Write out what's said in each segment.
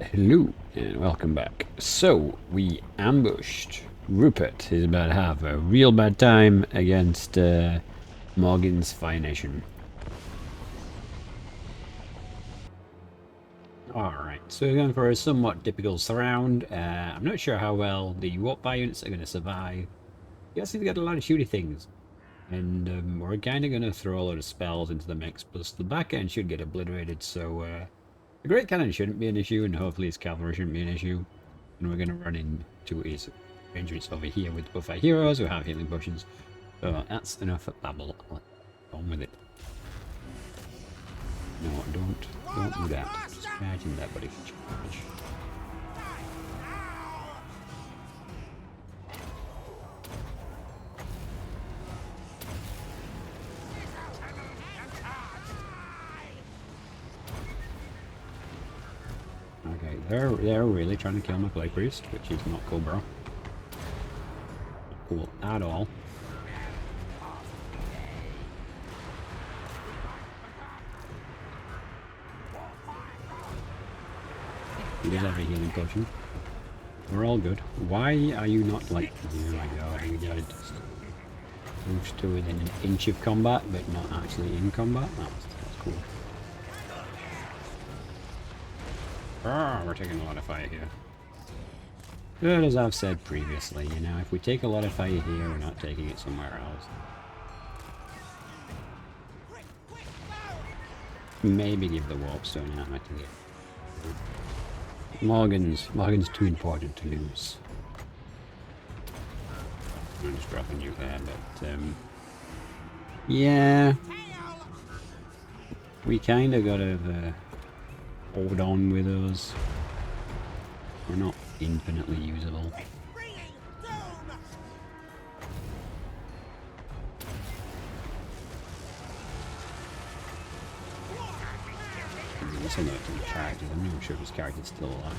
Hello and welcome back. So we ambushed Rupert. He's about to have a real bad time against Morgan's Fire Nation. Alright, so we're going for a somewhat typical surround. I'm not sure how well the Warpfire units are going to survive. Yes, they've got a lot of shooty things. And we're kind of going to throw a lot of spells into the mix, plus the back end should get obliterated, so the Great Cannon shouldn't be an issue, and hopefully his cavalry shouldn't be an issue. And we're going to run into his rangers over here with both our heroes who have healing potions. So that's enough of babble. Let's go on with it. No, don't do that. Just charge in there, buddy. Charge. Okay, they're really trying to kill my Plague Priest, which is not cool, bro. Not cool at all. He does have a healing potion. We're all good. Why are you not like... Oh my god, you guys just moves to within an inch of combat, but not actually in combat? That's cool. Ah, we're taking a lot of fire here. But as I've said previously, you know, if we take a lot of fire here, we're not taking it somewhere else. Maybe give the Warpstone armor to it. Morgan's too important to lose. I'm just dropping you there, but yeah, we kind of gotta hold on with those. We're not infinitely usable. Let's alert the characters. I'm not sure if his character's still alive.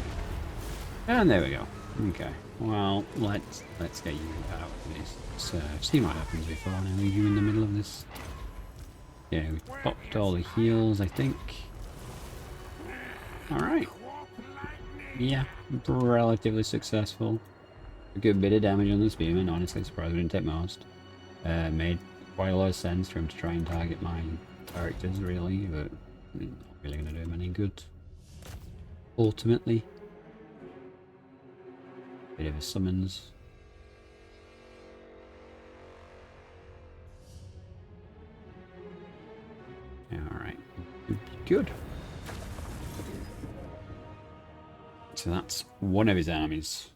And there we go. Okay. Well, let's get you out of this. So I've seen what happens before, and I leave you in the middle of this. Yeah, we popped all the heals, I think. Alright. Yeah, relatively successful. A good bit of damage on the spearman, honestly surprised we didn't take most. Made quite a lot of sense for him to try and target my characters, really, but not really going to do him any good. Ultimately. Bit of a summons. Alright, good. So that's one of his armies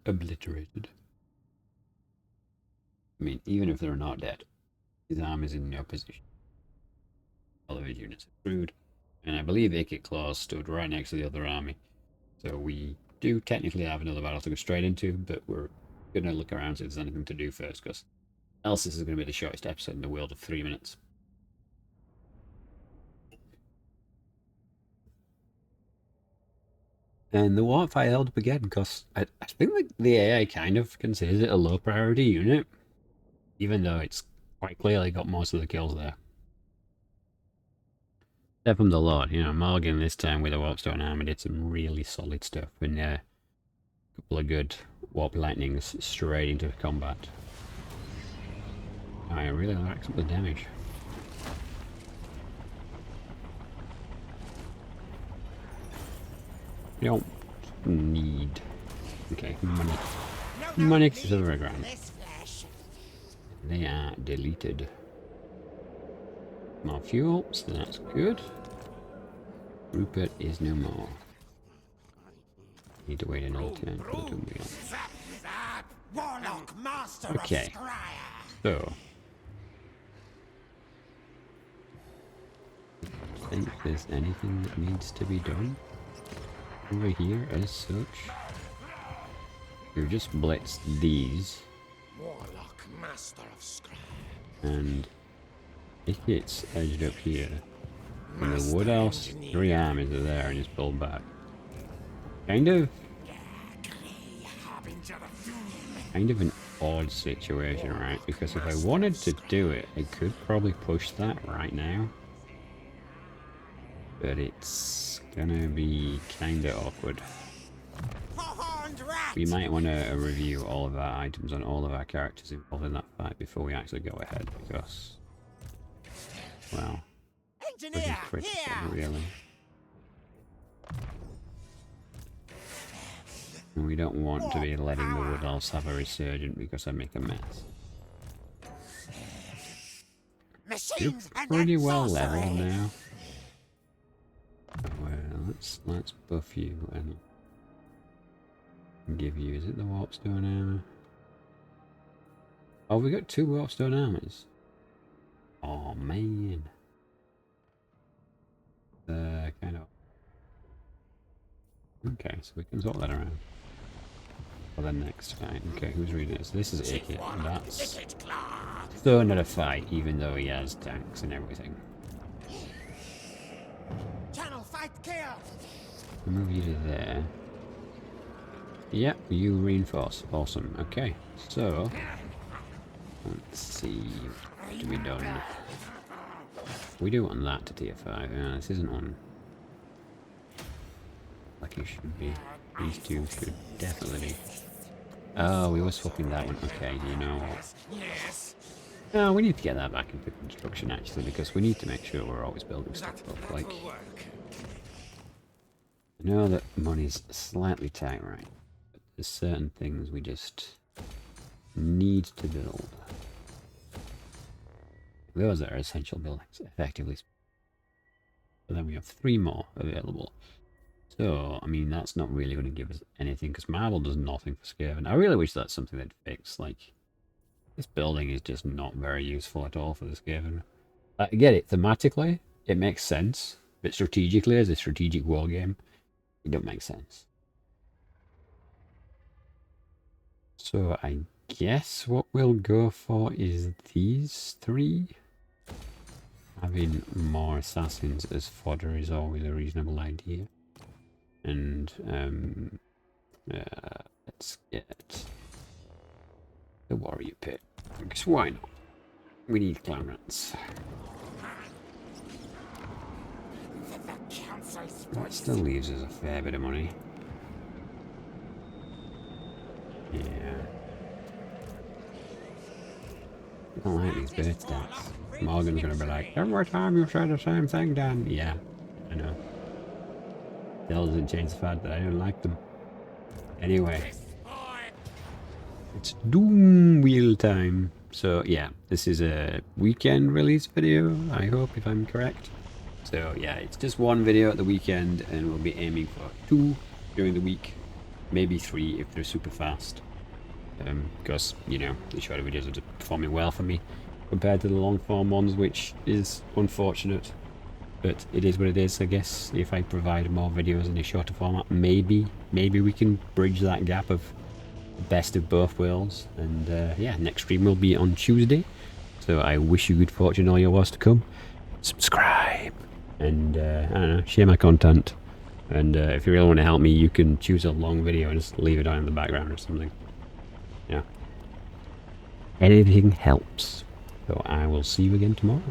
obliterated. I mean, even if they're not dead, his army's in no position. All of his units are screwed. And I believe Ikit-Claw stood right next to the other army. So we do technically have another battle to go straight into, but we're going to look around see if there's anything to do first, because else this is going to be the shortest episode in the world of 3 minutes. And the Warpfire held up again, because I think like the AI kind of considers it a low priority unit, even though it's quite clearly got most of the kills there. Except from the Lord, you know, Morgan this time with a Warpstone armor did some really solid stuff, and a couple of good Warp Lightnings straight into combat. I really like some of the damage. You don't need... Okay, money. Money to the ground. They are deleted. More fuel, so that's good. Rupert is no more. Need to wait another turn for the Doom Wheel. Okay, so... I think there's anything that needs to be done over here as such. We've just blitzed these. And if it's edged up here, and the Wood House 3 armies are there and it's pulled back. Kind of an odd situation, right? Because if I wanted to do it, I could probably push that right now. but it's gonna be kinda awkward. We might want to review all of our items on all of our characters involved in that fight before we actually go ahead, because, well, pretty critical, really. And we don't want to be letting the Wood Elves have a resurgent because I make a mess. You're pretty well leveled now. Well, let's buff you and give you, is it the Warpstone armor? Oh, we got 2 Warpstone armors. Oh man. Kind of. Okay, so we can sort that around for the next fight. Okay, who's reading this? This is Ikit. That's still not a fight, even though he has tanks and everything. Move you to there. Yep, you reinforce. Awesome. Okay, so let's see what to be done. We do want that to tier 5. Yeah, this isn't on like it should be. These two should definitely be. Oh, we were swapping that one. Okay, you know what? No, we need to get that back into construction actually, because we need to make sure we're always building stuff up. Like, I know that money's slightly tight, right? But there's certain things we just need to build. Those are essential buildings, effectively. So then we have 3 more available. So, I mean, that's not really going to give us anything, because marble does nothing for Skaven. I really wish that's something they'd fix. Like, this building is just not very useful at all for the Skaven. I get it, thematically, it makes sense. But strategically, as a strategic war game, it don't make sense. So, I guess what we'll go for is these 3. Having more assassins as fodder is always a reasonable idea. And let's get the warrior pit. Because why not? We need clan rats. That still leaves us a fair bit of money. Yeah. I don't like these bird stats. Morgan's gonna be like, every time you say the same thing, Dan. Yeah, I know. Still doesn't change the fact that I don't like them. Anyway. It's Doom Wheel time. So yeah, this is a weekend release video, I hope, if I'm correct. So yeah, it's just 1 video at the weekend, and we'll be aiming for 2 during the week. Maybe 3 if they're super fast. Because, you know, the shorter videos are just performing well for me compared to the long form ones, which is unfortunate. But it is what it is, I guess. If I provide more videos in a shorter format, maybe we can bridge that gap of the best of both worlds. And yeah, next stream will be on Tuesday. So I wish you good fortune all your wars to come. Subscribe. And, I don't know, share my content. And if you really want to help me, you can choose a long video and just leave it on in the background or something. Yeah. Anything helps. So I will see you again tomorrow.